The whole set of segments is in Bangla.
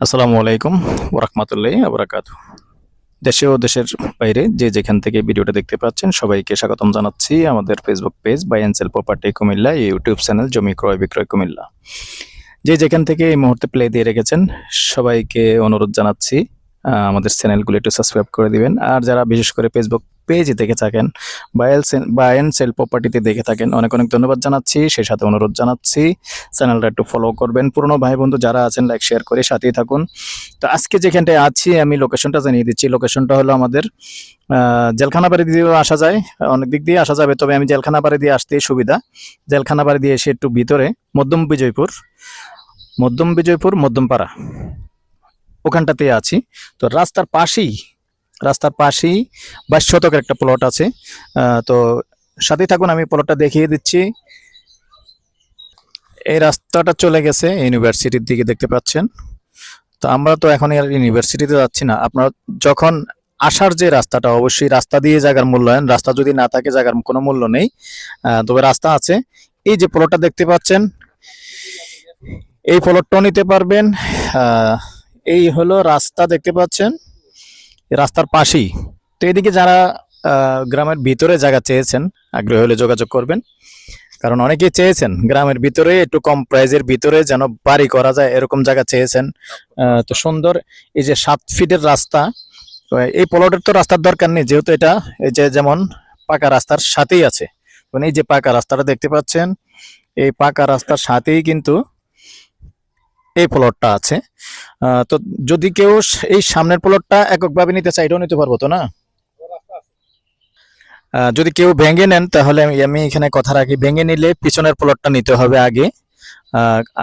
আসসালামু আলাইকুম ওরহমতুল্লাহি আবরাকাতু। দেশে ও দেশের বাইরে যে যেখান থেকে ভিডিওটা দেখতে পাচ্ছেন সবাইকে স্বাগতম জানাচ্ছি আমাদের Facebook page buy and sell property Comilla, YouTube channel জমি ক্রয় বিক্রয় কুমিল্লা। যে যেখান থেকে এই মুহূর্তে প্লে দিয়ে রেখেছেন সবাইকে অনুরোধ জানাচ্ছি আমাদের চ্যানেলগুলো একটু সাবস্ক্রাইব করে দিবেন। আর যারা বিশেষ করে ফেসবুক পেজে দেখে থাকেন বাই অ্যান্ড সেল প্রপার্টিতে দেখে থাকেন, অনেক অনেক ধন্যবাদ জানাচ্ছি। সেই সাথে অনুরোধ জানাচ্ছি চ্যানেলটা একটু ফলো করবেন। পুরনো ভাই বন্ধু যারা আছেন লাইক শেয়ার করে সাথেই থাকুন। তো আজকে যেখানটায় আছি আমি লোকেশনটা জানিয়ে দিচ্ছি। লোকেশনটা হলো আমাদের জেলখানাবাড়ি দিয়েও আসা যায়, অনেক দিক দিয়ে আসা যাবে, তবে আমি জেলখানাবাড়ি দিয়ে আসতেই সুবিধা। জেলখানাবাড়ি দিয়ে এসে একটু ভিতরে মধ্যম বিজয়পুর মধ্যমপাড়া ওখানটাতে আছি। তো রাস্তার পাশেই 22 শতকের একটা প্লট আছে। তো সাথে থাকুন, আমি প্লটটা দেখিয়ে দিচ্ছি। এই রাস্তাটা চলে গেছে ইউনিভার্সিটির দিকে, দেখতে পাচ্ছেন। তো আমরা তো এখন আর ইউনিভার্সিটিতে যাচ্ছি না। আপনার যখন আসার যে রাস্তাটা, অবশ্যই রাস্তা দিয়ে জায়গার মূল্যায়ন, রাস্তা যদি না থাকে জায়গার কোনো মূল্য নেই। তবে রাস্তা আছে। এই যে প্লটটা দেখতে পাচ্ছেন, এই প্লটটাও নিতে পারবেন। আহ, এই হলো রাস্তা, দেখতে পাচ্ছেন রাস্তার পাশেই। তো এদিকে যারা গ্রামের ভিতরে জায়গা চেয়েছেন আগ্রহী হলে যোগাযোগ করবেন, কারণ অনেকেই চেয়েছেন গ্রামের ভিতরে একটু কম প্রাইজের ভিতরে যেন বাড়ি করা যায় এরকম জায়গা চেয়েছেন। তো সুন্দর এই যে 7 ফিটের রাস্তা। তো এই প্লটের তো রাস্তার দরকার নেই, যেহেতু এটা এই যে যেমন পাকা রাস্তার সাথেই আছে। মানে এই যে পাকা রাস্তাটা দেখতে পাচ্ছেন, এই পাকা রাস্তার সাথেই কিন্তু এই প্লটটা আছে। তো যদি কেউ এই সামনের প্লটটা এককভাবে নিতে চায় এটাও নিতে পারবো তো না? যদি কেউ ভেঙে নেন তাহলে আমি আমি এখানে কথা রাখি, ভেঙে নিলে পিছনের প্লটটা নিতে হবে আগে।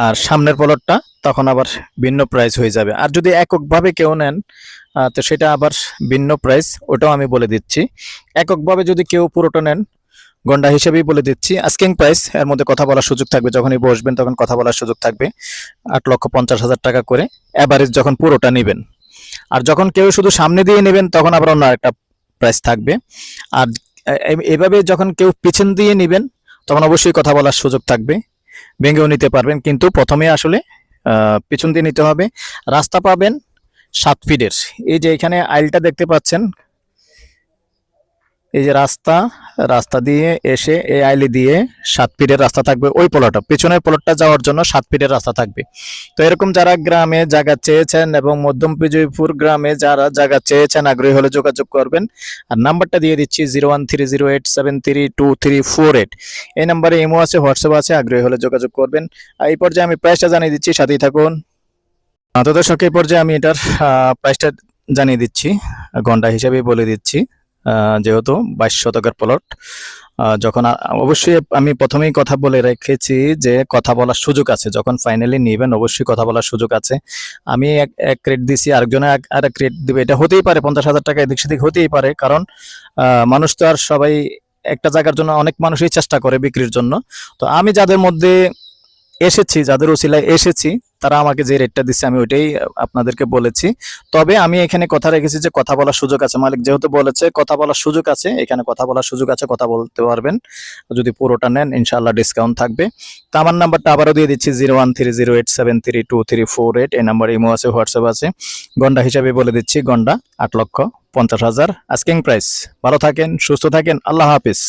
আর সামনের প্লটটা তখন আবার ভিন্ন প্রাইস হয়ে যাবে। আর যদি এককভাবে কেউ নেন তো সেটা আবার ভিন্ন প্রাইস, ওটাও আমি বলে দিচ্ছি। এককভাবে যদি কেউ পুরোটা নেন, গন্ডা হিসেবেই বলে দিচ্ছি আস্কিং প্রাইস, এর মধ্যে কথা বলার সুযোগ থাকবে, যখনই বসবেন তখন কথা বলার সুযোগ থাকবে। 8,50,000 টাকা করে অ্যাভারেজ যখন পুরোটা নেবেন। আর যখন কেউ শুধু সামনে দিয়ে নেবেন তখন আবার অন্য একটা প্রাইস থাকবে। আর এভাবে যখন কেউ পিছন দিয়ে নেবেন তখন অবশ্যই কথা বলার সুযোগ থাকবে, ভেঙেও নিতে পারবেন, কিন্তু প্রথমে আসলে পিছন দিয়ে নিতে হবে। রাস্তা পাবেন 7 ফিটের। এই যে এখানে আইলটা দেখতে পাচ্ছেন, এই যে রাস্তা, রাস্তা দিয়ে এসে এই আইলি দিয়ে 7 ফিটের রাস্তা থাকবে। ওই প্লটটা পিছনের প্লটটা যাওয়ার জন্য 7 ফিটের রাস্তা থাকবে। তো এরকম যারা গ্রামে জায়গা চেয়েছেন এবং মধ্যম বিজয়পুর গ্রামে যারা জায়গা চেয়েছেন আগ্রহী হলে যোগাযোগ করবেন। আর নাম্বারটা দিয়ে দিচ্ছি 0130873238। এই নাম্বারে ইমো আছে, হোয়াটসঅ্যাপ আছে, আগ্রহী হলে যোগাযোগ করবেন। আর এই পর্যায়ে আমি প্রাইসটা জানিয়ে দিচ্ছি, সাথেই থাকুন। তো দর্শক, এই পর্যায়ে আমি এটার প্রাইসটা জানিয়ে দিচ্ছি, ঘন্টা হিসেবেই বলে দিচ্ছি। যেহেতু 22 শতকের প্লট, যখন অবশ্যই আমি প্রথমেই কথা বলে রেখেছি যে কথা বলার সুযোগ আছে, যখন ফাইনালি নেবেন অবশ্যই কথা বলার সুযোগ আছে। আমি এক রেট দিছি, আরেকজনে আরেক রেট দিবে, এটা হতেই পারে, 50,000 টাকা এদিক সেদিক হতেই পারে। কারণ মানুষ তো আর সবাই একটা জায়গার জন্য, অনেক মানুষই চেষ্টা করে বিক্রির জন্য। তো আমি যাদের মধ্যে এসেছি, যাদের ওসিলায় এসেছি, তারা আমাকে যে রেটটা দিচ্ছে আমি ওইটাই আপনাদেরকে বলেছি। তবে আমি এখানে কথা রেখেছি যে কথা বলার সুযোগ আছে, মালিক যেহেতু বলেছে কথা বলার সুযোগ আছে, এখানে কথা বলার সুযোগ আছে, কথা বলতে পারবেন। যদি পুরোটা নেন ইনশাআল্লাহ ডিসকাউন্ট থাকবে। তো আমার নাম্বারটা আবারও দিয়ে দিচ্ছি 0130873238। এই নাম্বারে ইমো আছে, হোয়াটসঅ্যাপ আছে। গন্ডা হিসাবে বলে দিচ্ছি, গন্ডা 8,50,000 আস্কিং প্রাইস। ভালো থাকেন, সুস্থ থাকেন, আল্লাহ হাফিজ।